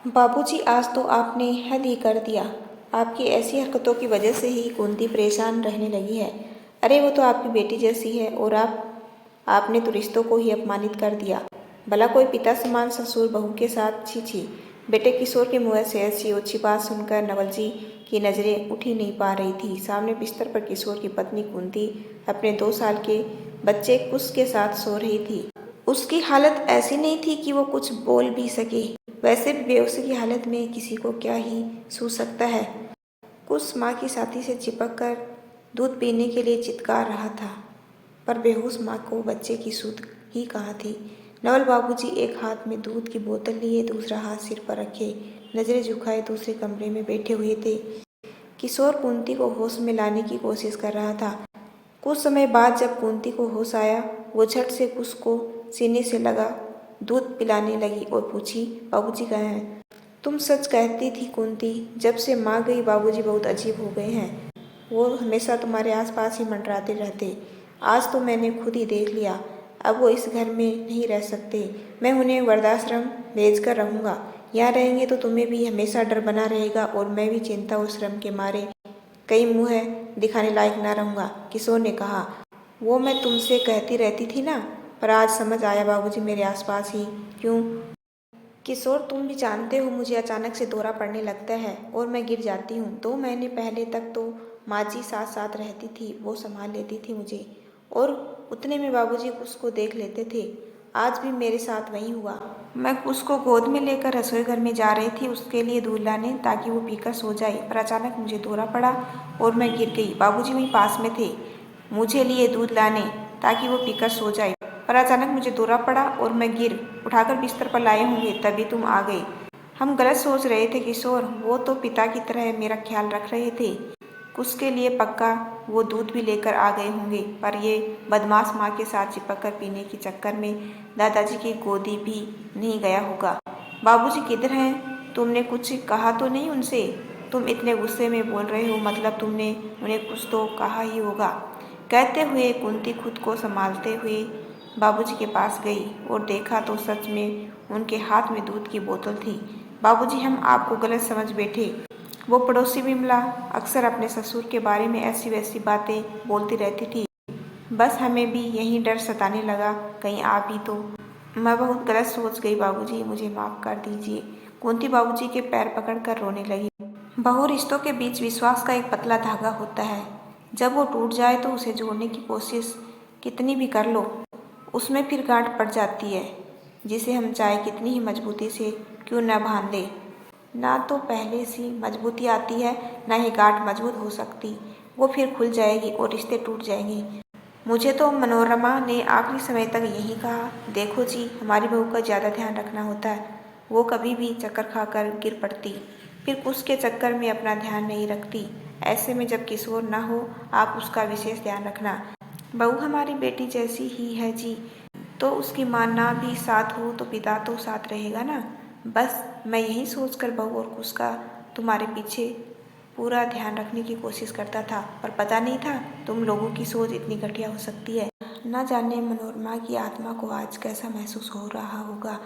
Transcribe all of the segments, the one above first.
बाबूजी, आज तो आपने हद ही कर दिया। आपकी ऐसी हरकतों की वजह से ही कुंती परेशान रहने लगी है। अरे वो तो आपकी बेटी जैसी है और आपने तो रिश्तों को ही अपमानित कर दिया। भला कोई पिता समान ससुर बहू के साथ, छी छी। बेटे किशोर के मुंह से ऐसी ओछी बात सुनकर नवल जी की नज़रें उठ ही नहीं पा रही थी। सामने बिस्तर पर किशोर की पत्नी कुंती अपने 2 साल के बच्चे कुश के साथ सो रही थी। उसकी हालत ऐसी नहीं थी कि वो कुछ बोल भी सके। वैसे भी बेहोशी की हालत में किसी को क्या ही सूझ सकता है। कुछ माँ की छाती से चिपक कर दूध पीने के लिए चित्कार रहा था, पर बेहोश माँ को बच्चे की सुध ही कहाँ थी। नवल बाबूजी एक हाथ में दूध की बोतल लिए दूसरा हाथ सिर पर रखे नजरें झुकाए दूसरे कमरे में बैठे हुए थे। किशोर कुंती को होश में लाने की कोशिश कर रहा था। कुछ समय बाद जब कुंती को होश आया, वो झट से कुश को सीने से लगा दूध पिलाने लगी और पूछी, बाबूजी कहाँ हैं? तुम सच कहती थी कुंती, जब से माँ गई बाबूजी बहुत अजीब हो गए हैं। वो हमेशा तुम्हारे आसपास ही मंडराते रहते। आज तो मैंने खुद ही देख लिया। अब वो इस घर में नहीं रह सकते। मैं उन्हें वृद्धाश्रम भेज कर रहूँगा। यहाँ रहेंगे तो तुम्हें भी हमेशा डर बना रहेगा और मैं भी चिंता और श्रम के मारे कहीं मुँह दिखाने लायक न रहूँगा। किशोर ने कहा, वो मैं तुमसे कहती रहती थी ना, पर आज समझ आया बाबूजी मेरे आसपास ही क्यों। किशोर, तुम भी जानते हो मुझे अचानक से दौरा पड़ने लगता है और मैं गिर जाती हूँ। 2 महीने पहले तक तो माँ जी साथ साथ रहती थी, वो संभाल लेती थी मुझे और उतने में बाबूजी उसको देख लेते थे। आज भी मेरे साथ वही हुआ। मैं उसको गोद में लेकर रसोई घर में जा रही थी उसके लिए दूध लाने ताकि वो पीकर सो जाए, पर अचानक मुझे दौरा पड़ा और मैं गिर गई। बाबूजी वहीं पास में थे मुझे लिए दूध लाने ताकि वो पीकर सो जाए, पर अचानक मुझे दौरा पड़ा और मैं गिर उठाकर बिस्तर पर लाए होंगे तभी तुम आ गए। हम गलत सोच रहे थे किशोर, वो तो पिता की तरह मेरा ख्याल रख रहे थे। उसके लिए पक्का वो दूध भी लेकर आ गए होंगे, पर ये बदमाश माँ के साथ चिपक कर पीने के चक्कर में दादाजी की गोदी भी नहीं गया होगा। बाबूजी किधर हैं? तुमने कुछ कहा तो नहीं उनसे? तुम इतने गुस्से में बोल रहे हो, मतलब तुमने उन्हें कुछ तो कहा ही होगा। कहते हुए कुंती खुद को संभालते हुए बाबूजी के पास गई और देखा तो सच में उनके हाथ में दूध की बोतल थी। बाबूजी, हम आपको गलत समझ बैठे। वो पड़ोसी विमला अक्सर अपने ससुर के बारे में ऐसी वैसी बातें बोलती रहती थी। बस हमें भी यही डर सताने लगा, कहीं आप ही तो। मैं बहुत गलत सोच गई बाबूजी, मुझे माफ़ कर दीजिए। कुंती बाबूजी के पैर पकड़कर रोने लगी। बहु रिश्तों के बीच विश्वास का एक पतला धागा होता है। जब वो टूट जाए तो उसे जोड़ने की कोशिश कितनी भी कर लो, उसमें फिर गांठ पड़ जाती है, जिसे हम चाहे कितनी ही मजबूती से क्यों न बांध दें। ना तो पहले सी मजबूती आती है, ना ही गांठ मजबूत हो सकती। वो फिर खुल जाएगी और रिश्ते टूट जाएंगे। मुझे तो मनोरमा ने आखिरी समय तक यही कहा, देखो जी, हमारी बहू का ज़्यादा ध्यान रखना होता है। वो कभी भी चक्कर खाकर गिर पड़ती, फिर उसके चक्कर में अपना ध्यान नहीं रखती। ऐसे में जब किशोर ना हो, आप उसका विशेष ध्यान रखना। बहू हमारी बेटी जैसी ही है जी, तो उसकी माँ ना भी साथ हो तो पिता तो साथ रहेगा ना। बस मैं यही सोचकर बहू और उसका तुम्हारे पीछे पूरा ध्यान रखने की कोशिश करता था, पर पता नहीं था तुम लोगों की सोच इतनी घटिया हो सकती है। न जाने मनोरमा की आत्मा को आज कैसा महसूस हो रहा होगा।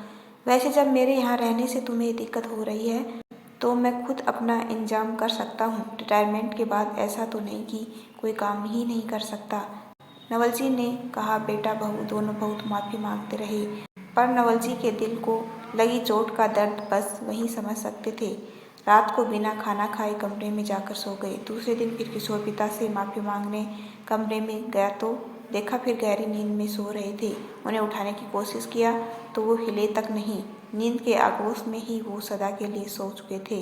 वैसे जब मेरे यहाँ रहने से तुम्हें दिक्कत हो रही है तो मैं खुद अपना इंतजाम कर सकता हूँ। रिटायरमेंट के बाद ऐसा तो नहीं कि कोई काम ही नहीं कर सकता। नवल जी ने कहा। बेटा बहू दोनों बहुत माफ़ी मांगते रहे, पर नवल जी के दिल को लगी चोट का दर्द बस वही समझ सकते थे। रात को बिना खाना खाए कमरे में जाकर सो गए। दूसरे दिन फिर किशोर पिता से माफ़ी मांगने कमरे में गया तो देखा फिर गहरी नींद में सो रहे थे। उन्हें उठाने की कोशिश किया तो वो हिले तक नहीं। नींद के आगोश में ही वो सदा के लिए सो चुके थे।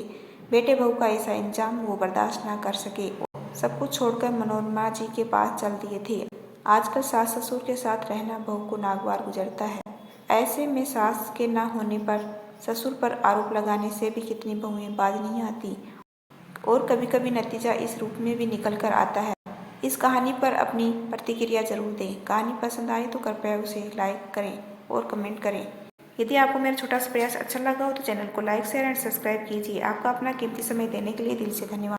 बेटे बहू का ऐसा इंजाम वो बर्दाश्त न कर सके, सब कुछ छोड़कर मनोरमा जी के पास चल दिए थे। आजकल सास ससुर के साथ रहना बहू को नागवार गुजरता है। ऐसे में सास के ना होने पर ससुर पर आरोप लगाने से भी कितनी बहुएं बाज नहीं आती, और कभी कभी नतीजा इस रूप में भी निकल कर आता है। इस कहानी पर अपनी प्रतिक्रिया जरूर दें। कहानी पसंद आए तो कृपया उसे लाइक करें और कमेंट करें। यदि आपको मेरा छोटा सा प्रयास अच्छा लगा हो तो चैनल को लाइक शेयर एंड सब्सक्राइब कीजिए। आपका अपना कीमती समय देने के लिए दिल से धन्यवाद।